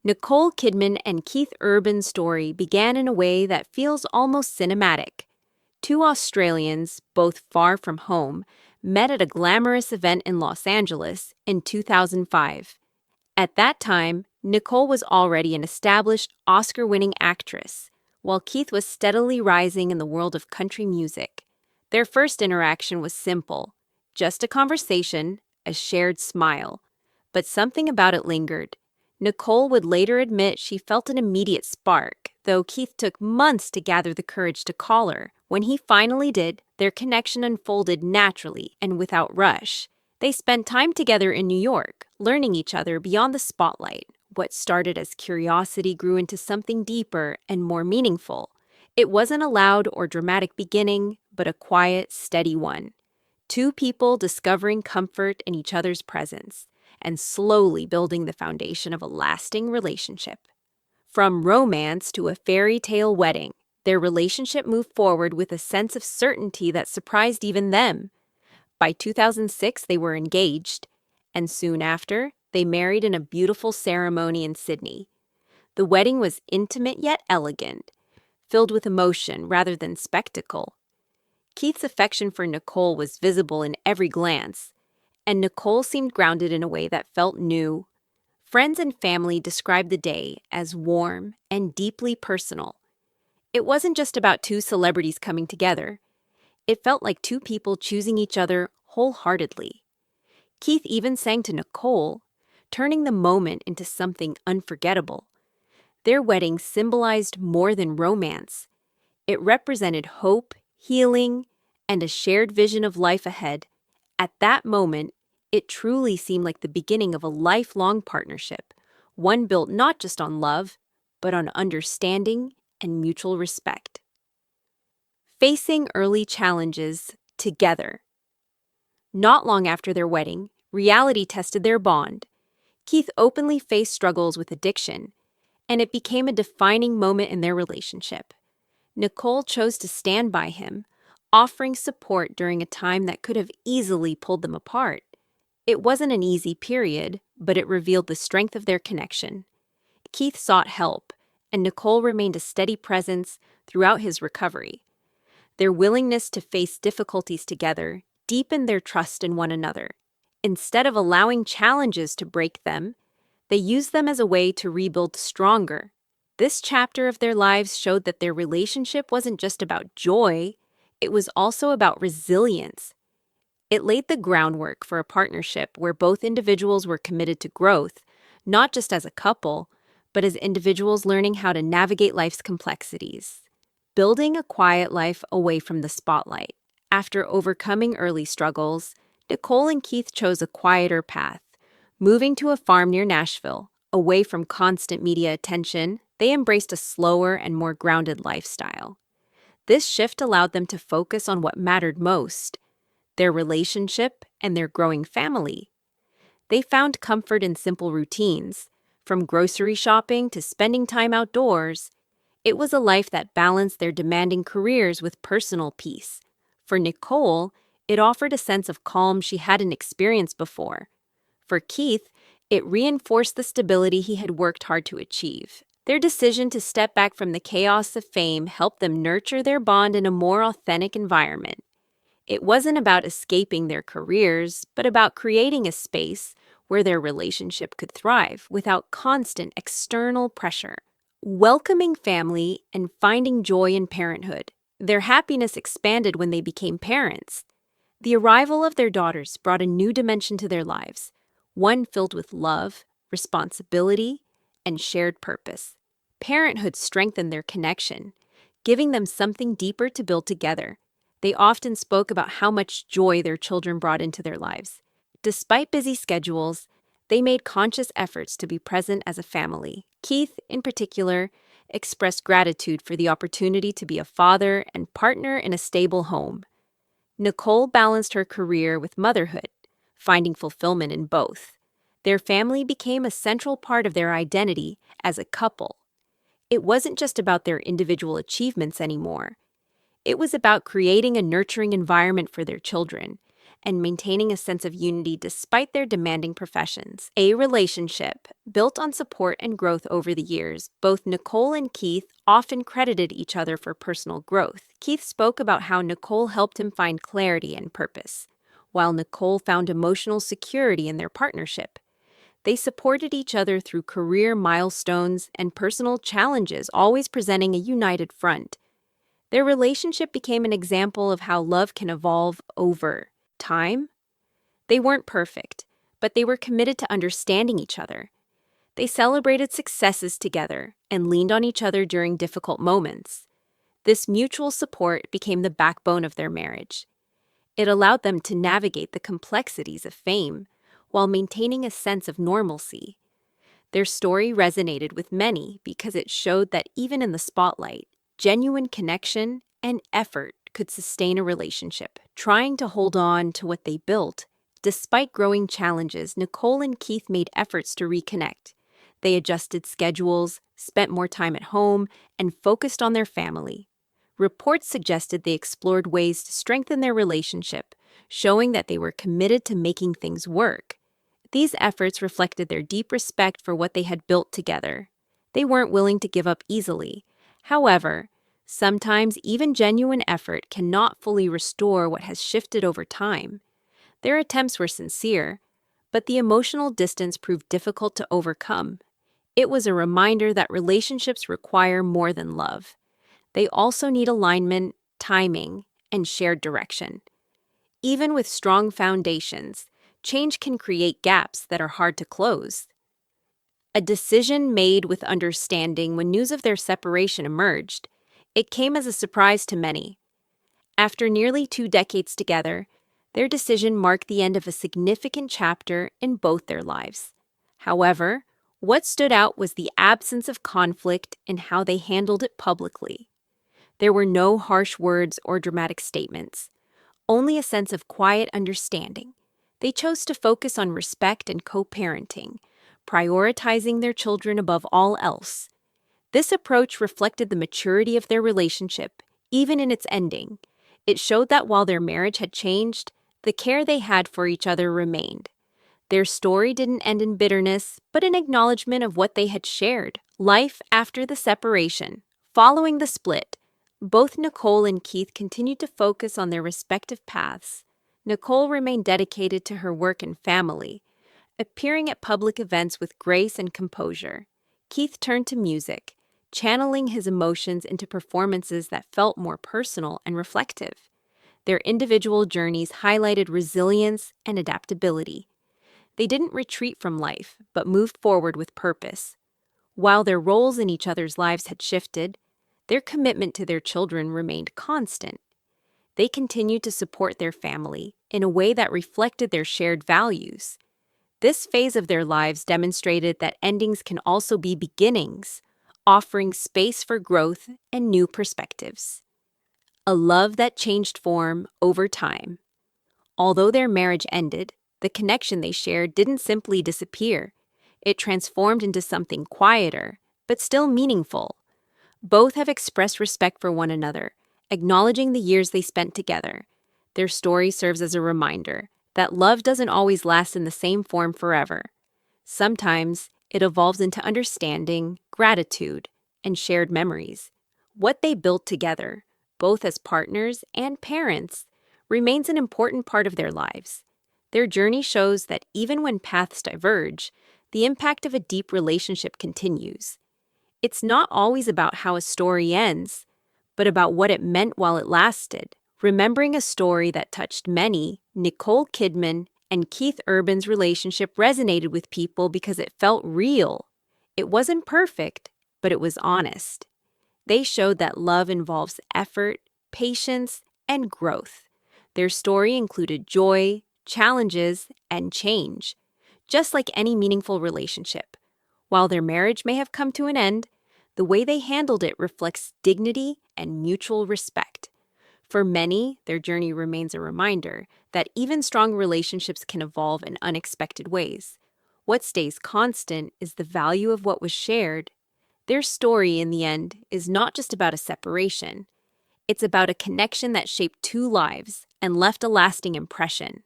Nicole Kidman and Keith Urban's story began in a way that feels almost cinematic. Two Australians, both far from home, met at a glamorous event in Los Angeles in 2005. At that time, Nicole was already an established Oscar-winning actress, while Keith was steadily rising in the world of country music. Their first interaction was simple, just a conversation, a shared smile. But something about it lingered. Nicole would later admit she felt an immediate spark, though Keith took months to gather the courage to call her. When he finally did, their connection unfolded naturally and without rush. They spent time together in New York, learning each other beyond the spotlight. What started as curiosity grew into something deeper and more meaningful. It wasn't a loud or dramatic beginning, but a quiet, steady one. Two people discovering comfort in each other's presence and slowly building the foundation of a lasting relationship. From romance to a fairy tale wedding, their relationship moved forward with a sense of certainty that surprised even them. By 2006, they were engaged, and soon after, they married in a beautiful ceremony in Sydney. The wedding was intimate yet elegant, filled with emotion rather than spectacle. Keith's affection for Nicole was visible in every glance, and Nicole seemed grounded in a way that felt new. Friends and family described the day as warm and deeply personal. It wasn't just about two celebrities coming together. It felt like two people choosing each other wholeheartedly. Keith even sang to Nicole, turning the moment into something unforgettable. Their wedding symbolized more than romance. It represented hope, healing, and a shared vision of life ahead. At that moment, it truly seemed like the beginning of a lifelong partnership, one built not just on love, but on understanding and mutual respect. Facing early challenges together. Not long after their wedding, reality tested their bond. Keith openly faced struggles with addiction, and it became a defining moment in their relationship. Nicole chose to stand by him, offering support during a time that could have easily pulled them apart. It wasn't an easy period, but it revealed the strength of their connection. Keith sought help, and Nicole remained a steady presence throughout his recovery. Their willingness to face difficulties together deepened their trust in one another. Instead of allowing challenges to break them, they used them as a way to rebuild stronger. This chapter of their lives showed that their relationship wasn't just about joy, it was also about resilience. It laid the groundwork for a partnership where both individuals were committed to growth, not just as a couple, but as individuals learning how to navigate life's complexities. Building a quiet life away from the spotlight. After overcoming early struggles, Nicole and Keith chose a quieter path. Moving to a farm near Nashville, away from constant media attention, they embraced a slower and more grounded lifestyle. This shift allowed them to focus on what mattered most: their relationship and their growing family. They found comfort in simple routines, from grocery shopping to spending time outdoors. It was a life that balanced their demanding careers with personal peace. For Nicole, it offered a sense of calm she hadn't experienced before. For Keith, it reinforced the stability he had worked hard to achieve. Their decision to step back from the chaos of fame helped them nurture their bond in a more authentic environment. It wasn't about escaping their careers, but about creating a space where their relationship could thrive without constant external pressure. Welcoming family and finding joy in parenthood. Their happiness expanded when they became parents. The arrival of their daughters brought a new dimension to their lives, one filled with love, responsibility, and shared purpose. Parenthood strengthened their connection, giving them something deeper to build together. They often spoke about how much joy their children brought into their lives. Despite busy schedules, they made conscious efforts to be present as a family. Keith, in particular, expressed gratitude for the opportunity to be a father and partner in a stable home. Nicole balanced her career with motherhood, finding fulfillment in both. Their family became a central part of their identity as a couple. It wasn't just about their individual achievements anymore. It was about creating a nurturing environment for their children, and maintaining a sense of unity despite their demanding professions. A relationship built on support and growth over the years. Both Nicole and Keith often credited each other for personal growth. Keith spoke about how Nicole helped him find clarity and purpose, while Nicole found emotional security in their partnership. They supported each other through career milestones and personal challenges, always presenting a united front. Their relationship became an example of how love can evolve over time. They weren't perfect, but they were committed to understanding each other. They celebrated successes together and leaned on each other during difficult moments. This mutual support became the backbone of their marriage. It allowed them to navigate the complexities of fame while maintaining a sense of normalcy. Their story resonated with many because it showed that even in the spotlight, genuine connection and effort could sustain a relationship. Trying to hold on to what they built, despite growing challenges, Nicole and Keith made efforts to reconnect. They adjusted schedules, spent more time at home, and focused on their family. Reports suggested they explored ways to strengthen their relationship, showing that they were committed to making things work. These efforts reflected their deep respect for what they had built together. They weren't willing to give up easily. However, sometimes even genuine effort cannot fully restore what has shifted over time. Their attempts were sincere, but the emotional distance proved difficult to overcome. It was a reminder that relationships require more than love. They also need alignment, timing, and shared direction. Even with strong foundations, change can create gaps that are hard to close. A decision made with understanding. When news of their separation emerged, it came as a surprise to many. After nearly 2 decades together, their decision marked the end of a significant chapter in both their lives. However, what stood out was the absence of conflict in how they handled it publicly. There were no harsh words or dramatic statements, only a sense of quiet understanding. They chose to focus on respect and co-parenting, prioritizing their children above all else. This approach reflected the maturity of their relationship, even in its ending. It showed that while their marriage had changed, the care they had for each other remained. Their story didn't end in bitterness, but in acknowledgement of what they had shared. Life after the separation. Following the split, both Nicole and Keith continued to focus on their respective paths. Nicole remained dedicated to her work and family, appearing at public events with grace and composure. Keith turned to music, channeling his emotions into performances that felt more personal and reflective. Their individual journeys highlighted resilience and adaptability. They didn't retreat from life, but moved forward with purpose. While their roles in each other's lives had shifted, their commitment to their children remained constant. They continued to support their family in a way that reflected their shared values. This phase of their lives demonstrated that endings can also be beginnings, offering space for growth and new perspectives. A love that changed form over time. Although their marriage ended, the connection they shared didn't simply disappear. It transformed into something quieter, but still meaningful. Both have expressed respect for one another, acknowledging the years they spent together. Their story serves as a reminder that love doesn't always last in the same form forever. Sometimes it evolves into understanding, gratitude, and shared memories. What they built together, both as partners and parents, remains an important part of their lives. Their journey shows that even when paths diverge, the impact of a deep relationship continues. It's not always about how a story ends, but about what it meant while it lasted. Remembering a story that touched many, Nicole Kidman and Keith Urban's relationship resonated with people because it felt real. It wasn't perfect, but it was honest. They showed that love involves effort, patience, and growth. Their story included joy, challenges, and change, just like any meaningful relationship. While their marriage may have come to an end, the way they handled it reflects dignity and mutual respect. For many, their journey remains a reminder that even strong relationships can evolve in unexpected ways. What stays constant is the value of what was shared. Their story, in the end, is not just about a separation. It's about a connection that shaped 2 lives and left a lasting impression.